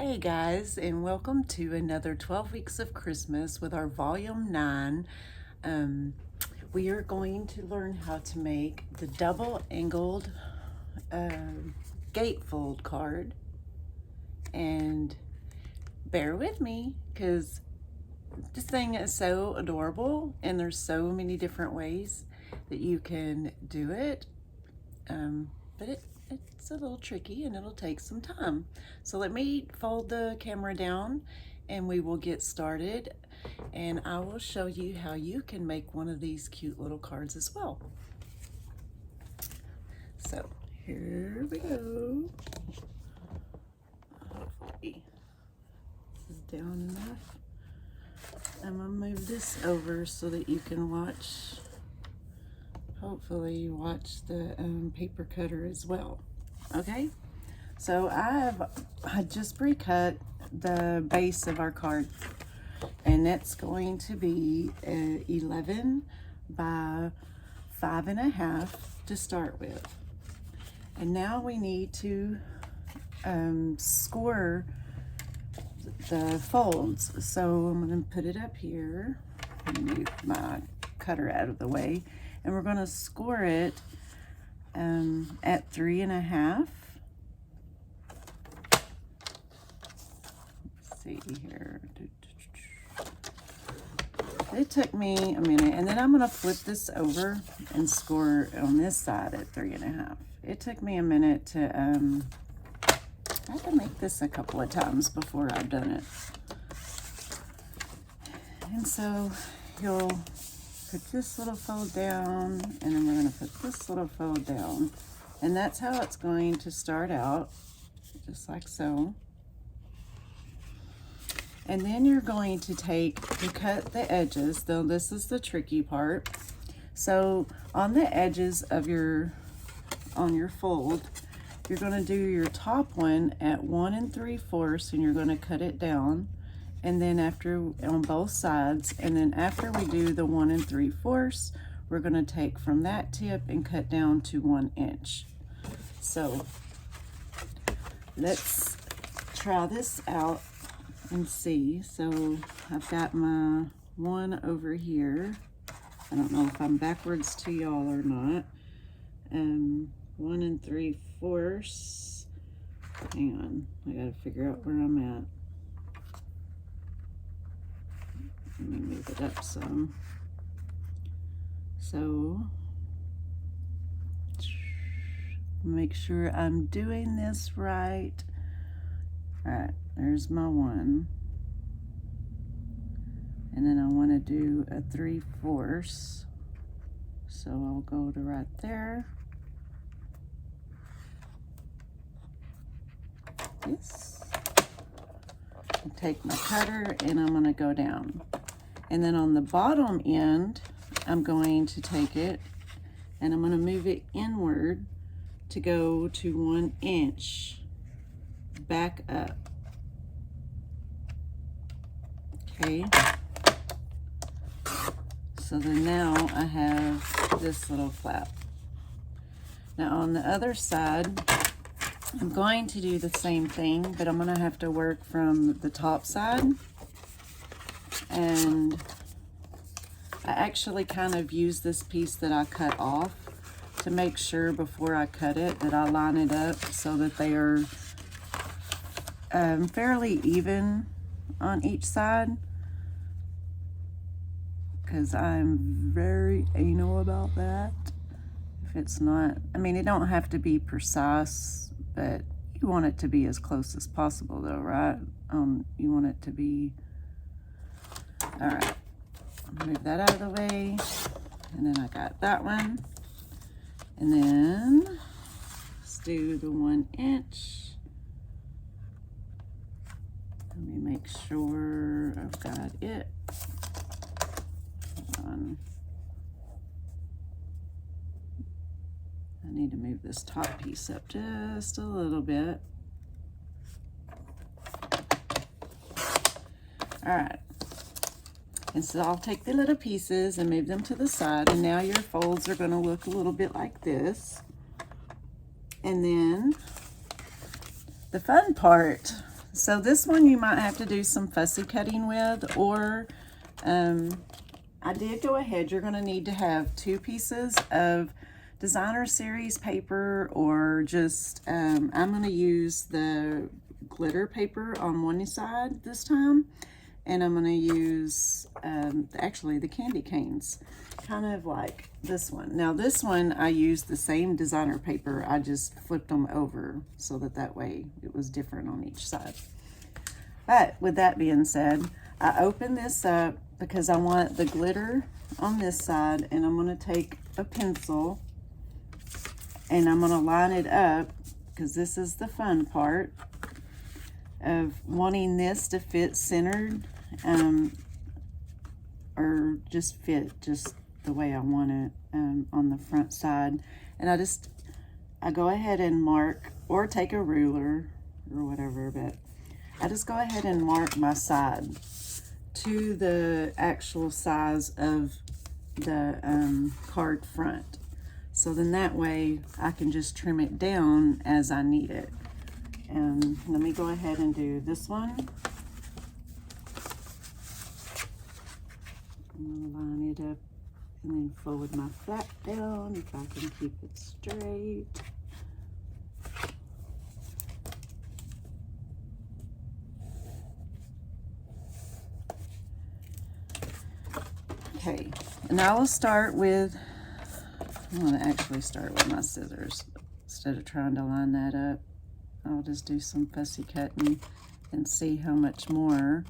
Hey guys, and welcome to another 12 Weeks of Christmas with our Volume 9. We are going to learn how to make the double-angled gatefold card. And bear with me, because this thing is so adorable, and there's so many different ways that you can do it. But it's a little tricky and it'll take some time. So let me fold the camera down and we will get started, and I will show you how you can make one of these cute little cards as well. So here we go. Hopefully this is down enough. I'm gonna move this over so that you can watch, hopefully watch the paper cutter as well. Okay, so I just pre-cut the base of our card, and that's going to be 11 by 5.5 to start with. And now we need to score the folds. So I'm going to put it up here and move my cutter out of the way, and we're going to score it at 3.5. Let's see here. It took me a minute, and then I'm going to flip this over and score on this side at 3.5. It took me a minute to I had to make this a couple of times before I've done it. And so you'll put this little fold down, and then we're going to put this little fold down, and that's how it's going to start out, just like so. And then you're going to cut the edges, though this is the tricky part. So on the edges of on your fold, you're going to do your top one at 1 3/4, and you're going to cut it down. And then on both sides, and then after we do the 1 3/4, we're going to take from that tip and cut down to 1 inch. So let's try this out and see. So I've got my one over here. I don't know if I'm backwards to y'all or not. 1 3/4. Hang on, I gotta figure out where I'm at. Let me move it up some. So make sure I'm doing this right. All right, there's my one. And then I want to do a 3/4. So I'll go to right there. Yes. I'll take my cutter and I'm going to go down. And then on the bottom end, I'm going to take it and I'm going to move it inward to go to 1 inch back up. Okay. So then now I have this little flap. Now on the other side, I'm going to do the same thing, but I'm going to have to work from the top side. And I actually kind of use this piece that I cut off to make sure before I cut it that I line it up so that they are fairly even on each side, because I'm very anal about that. If it's not, I mean, it don't have to be precise, but you want it to be as close as possible though, right? You want it to be, all right, move that out of the way. And then I got that one. And then let's do the 1 inch. Let me make sure I've got it. Hold on. I need to move this top piece up just a little bit. All right. And so I'll take the little pieces and move them to the side, and now your folds are going to look a little bit like this. And then the fun part So this one you might have to do some fussy cutting with, or I did go ahead. You're going to need to have 2 pieces of designer series paper, or just I'm going to use the glitter paper on one side this time, and I'm going to use actually the candy canes, kind of like this one. Now this one I used the same designer paper, I just flipped them over so that way it was different on each side. But with that being said, I opened this up because I want the glitter on this side, and I'm going to take a pencil and I'm going to line it up, because this is the fun part of wanting this to fit centered, or just fit just the way I want it on the front side. And I go ahead and mark, or take a ruler or whatever, but I just go ahead and mark my side to the actual size of the card front. So then that way I can just trim it down as I need it. And let me go ahead and do this one. I'm gonna line it up and then fold my flap down if I can keep it straight. Okay, and I will start with, I'm going to actually start with my scissors instead of trying to line that up. I'll just do some fussy cutting and see how much more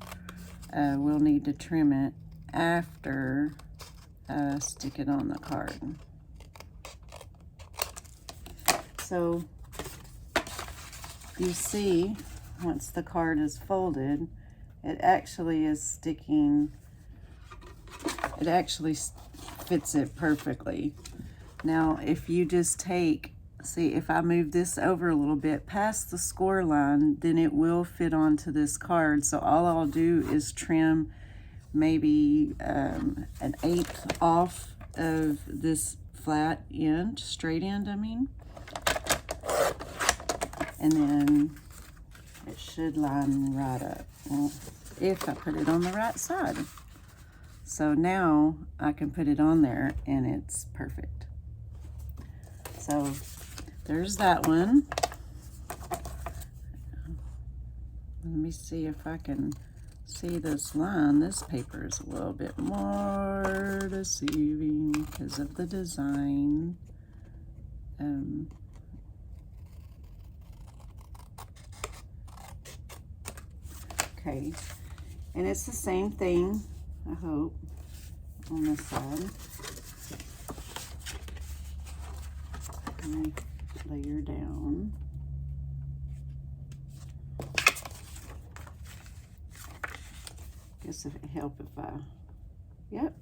we'll need to trim it after I stick it on the card. So you see, once the card is folded, it actually is sticking. It actually fits it perfectly. Now, if you just take, see, if I move this over a little bit past the score line, then it will fit onto this card. So all I'll do is trim maybe an 1/8 off of this flat end, straight end, I mean. And then it should line right up. Well, if I put it on the right side. So now I can put it on there and it's perfect. So there's that one. Let me see if I can see this line. This paper is a little bit more deceiving because of the design. Okay, and it's the same thing, I hope, on this side. And I layer down. Guess if it help if I, yep.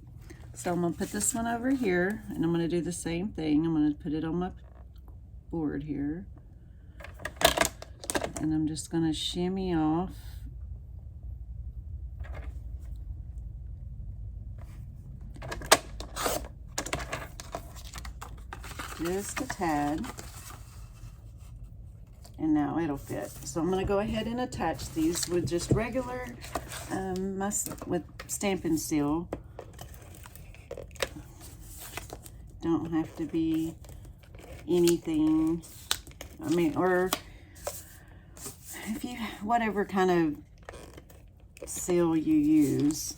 So I'm gonna put this one over here, and I'm gonna do the same thing. I'm gonna put it on my board here, and I'm just gonna shimmy off just a tad, and now it'll fit. So I'm going to go ahead and attach these with just regular with Stampin' Seal. Don't have to be anything, I mean, or if you, whatever kind of seal you use.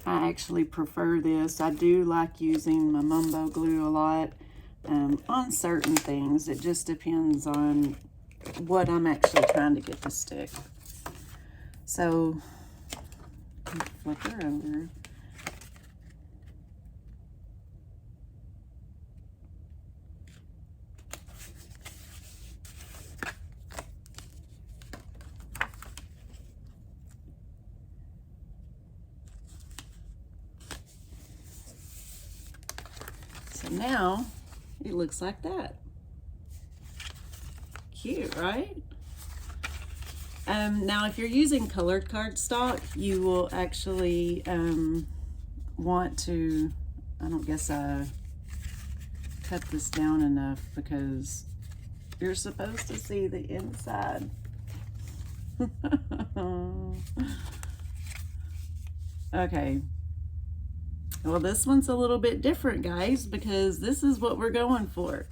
I actually prefer this. I do like using my Mumbo glue a lot. On certain things, it just depends on what I'm actually trying to get to stick. So flip her over. So now it looks like that. Cute, right? Now, if you're using colored cardstock, you will actually want to, I don't guess I cut this down enough because you're supposed to see the inside. Okay. Well, this one's a little bit different, guys, because this is what we're going for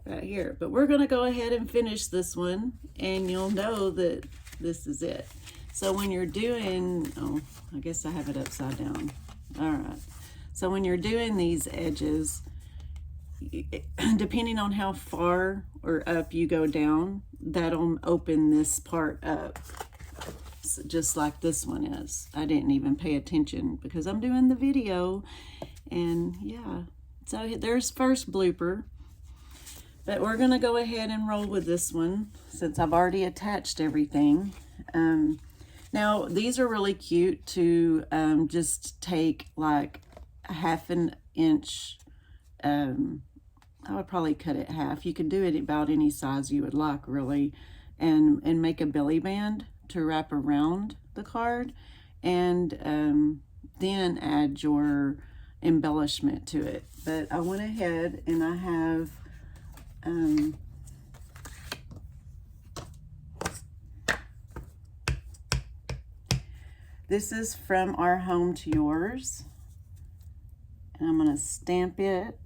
right here. But we're going to go ahead and finish this one, and you'll know that this is it. So when you're doing, oh, I guess I have it upside down. All right. So when you're doing these edges, depending on how far or up you go down, that'll open this part up, just like this one is. I didn't even pay attention because I'm doing the video, and yeah. So there's first blooper. But we're going to go ahead and roll with this one since I've already attached everything. Now, these are really cute to just take like a 1/2 inch. I would probably cut it half. You can do it about any size you would like, really, and make a belly band to wrap around the card, and then add your embellishment to it. But I went ahead and I have this is From Our Home to Yours, and I'm going to stamp it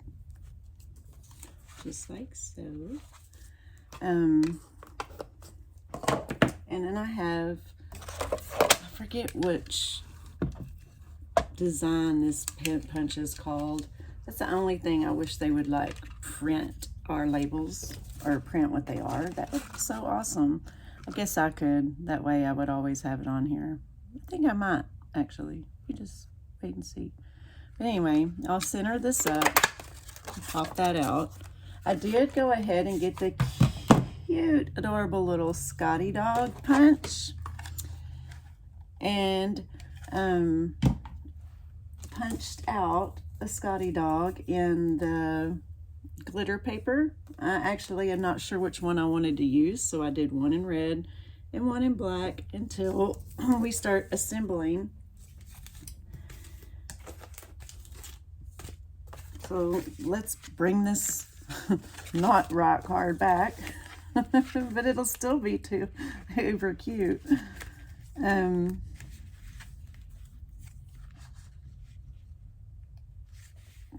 just like so. And then I have, I forget which design this pen punch is called. That's the only thing I wish they would like print our labels or print what they are. That would be so awesome. I guess I could. That way I would always have it on here. I think I might, actually. You just wait and see. But anyway, I'll center this up, pop that out. I did go ahead and get the cute, adorable little Scotty dog punch, and punched out a Scotty dog in the glitter paper. I actually am not sure which one I wanted to use, so I did one in red and one in black until we start assembling. So let's bring this not right card back, but it'll still be too over cute.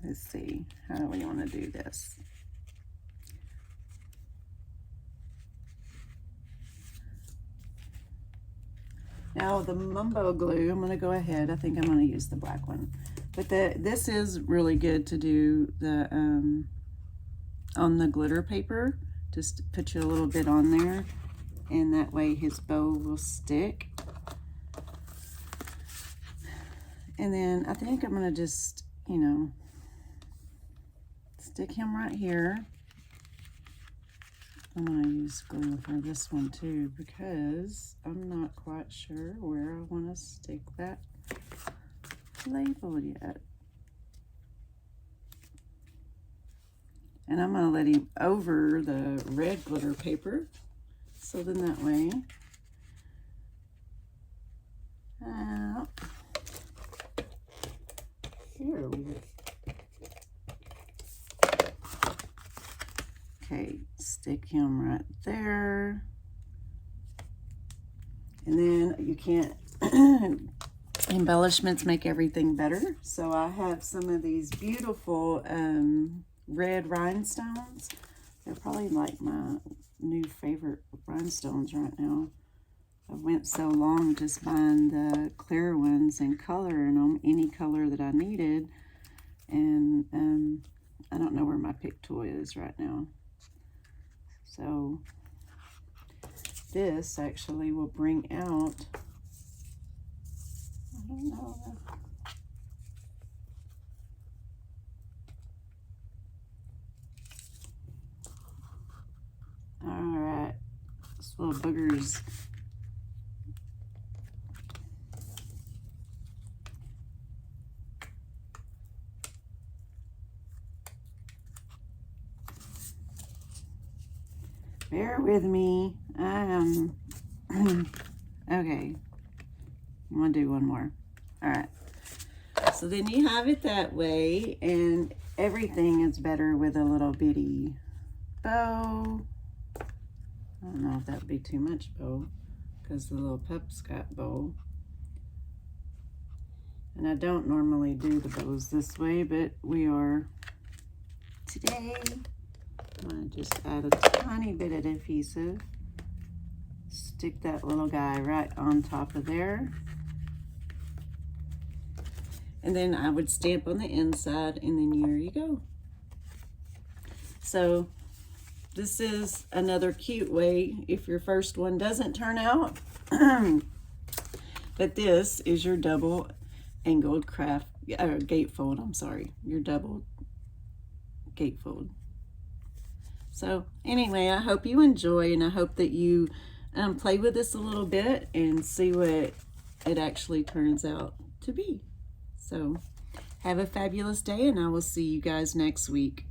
Let's see, how do we want to do this? Now the Mumbo glue, I'm going to go ahead. I think I'm going to use the black one. But this is really good to do the on the glitter paper. Just put you a little bit on there, and that way his bow will stick. And then I think I'm going to just, you know, stick him right here. I'm going to use glue for this one too because I'm not quite sure where I want to stick that label yet. And I'm going to let him over the red glitter paper, so then that way here we go. Okay, stick him right there. And then you can't, embellishments make everything better. So I have some of these beautiful red rhinestones. They're probably like my new favorite rhinestones right now. I went so long just buying the clear ones and coloring them any color that I needed. And I don't know where my pick toy is right now. So this actually will bring out, I don't know. All right, this little boogers. Bear with me. Okay. I'm gonna do one more. All right. So then you have it that way, and everything is better with a little bitty bow. I don't know if that would be too much bow because the little pup's got bow. And I don't normally do the bows this way, but we are today. I'm going to just add a tiny bit of adhesive. Stick that little guy right on top of there. And then I would stamp on the inside, and then here you go. So this is another cute way if your first one doesn't turn out. But this is your double angled gatefold, I'm sorry, your double gatefold. So anyway, I hope you enjoy, and I hope that you play with this a little bit and see what it actually turns out to be. So have a fabulous day, and I will see you guys next week.